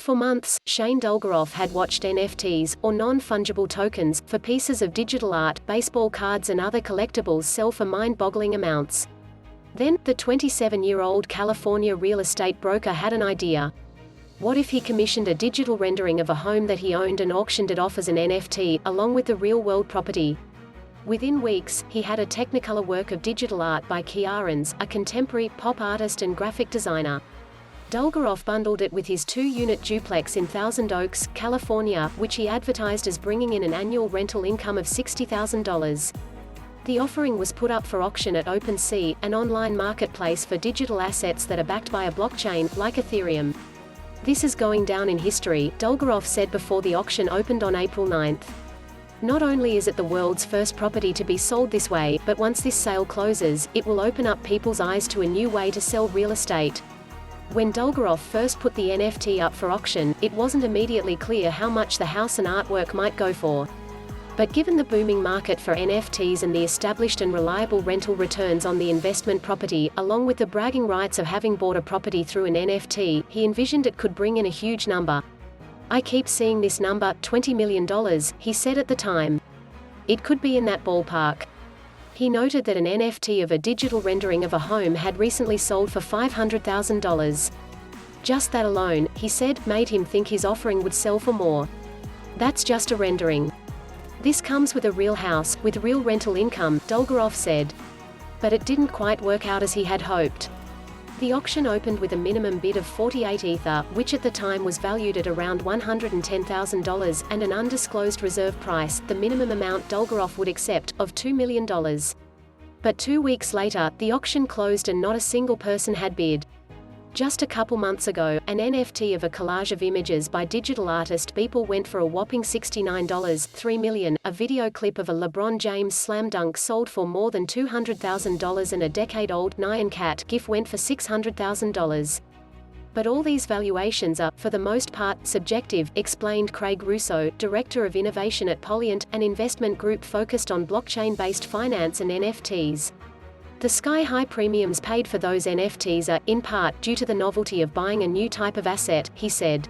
For months, Shane Dulgeroff had watched NFTs, or non-fungible tokens, for pieces of digital art, baseball cards and other collectibles sell for mind-boggling amounts. Then, the 27-year-old California real estate broker had an idea. What if he commissioned a digital rendering of a home that he owned and auctioned it off as an NFT, along with the real-world property? Within weeks, he had a technicolor work of digital art by Kii Arens, a contemporary pop artist and graphic designer. Dulgeroff bundled it with his 2-unit duplex in Thousand Oaks, California, which he advertised as bringing in an annual rental income of $60,000. The offering was put up for auction at OpenSea, an online marketplace for digital assets that are backed by a blockchain, like Ethereum. "This is going down in history," Dulgeroff said before the auction opened on April 9. "Not only is it the world's first property to be sold this way, but once this sale closes, it will open up people's eyes to a new way to sell real estate." When Dulgeroff first put the NFT up for auction, it wasn't immediately clear how much the house and artwork might go for. But given the booming market for NFTs and the established and reliable rental returns on the investment property, along with the bragging rights of having bought a property through an NFT, he envisioned it could bring in a huge number. "I keep seeing this number, $20 million, he said at the time. "It could be in that ballpark." He noted that an NFT of a digital rendering of a home had recently sold for $500,000. Just that alone, he said, made him think his offering would sell for more. "That's just a rendering. This comes with a real house, with real rental income," Dulgeroff said. But it didn't quite work out as he had hoped. The auction opened with a minimum bid of 48 Ether, which at the time was valued at around $110,000, and an undisclosed reserve price, the minimum amount Dulgeroff would accept, of $2 million. But 2 weeks later, the auction closed and not a single person had bid. Just a couple months ago, an NFT of a collage of images by digital artist Beeple went for a whopping $69, $3 million. A video clip of a LeBron James slam dunk sold for more than $200,000 and a decade-old Nyan Cat GIF went for $600,000. But all these valuations are, for the most part, subjective, explained Craig Russo, Director of Innovation at Polyient, an investment group focused on blockchain-based finance and NFTs. The sky-high premiums paid for those NFTs are, in part, due to the novelty of buying a new type of asset, he said.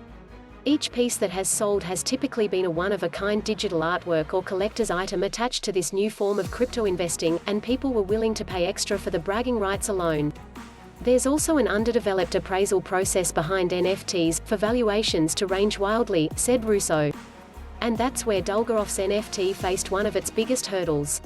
Each piece that has sold has typically been a one-of-a-kind digital artwork or collector's item attached to this new form of crypto investing, and people were willing to pay extra for the bragging rights alone. There's also an underdeveloped appraisal process behind NFTs, for valuations to range wildly, said Russo. And that's where Dulgeroff's NFT faced one of its biggest hurdles.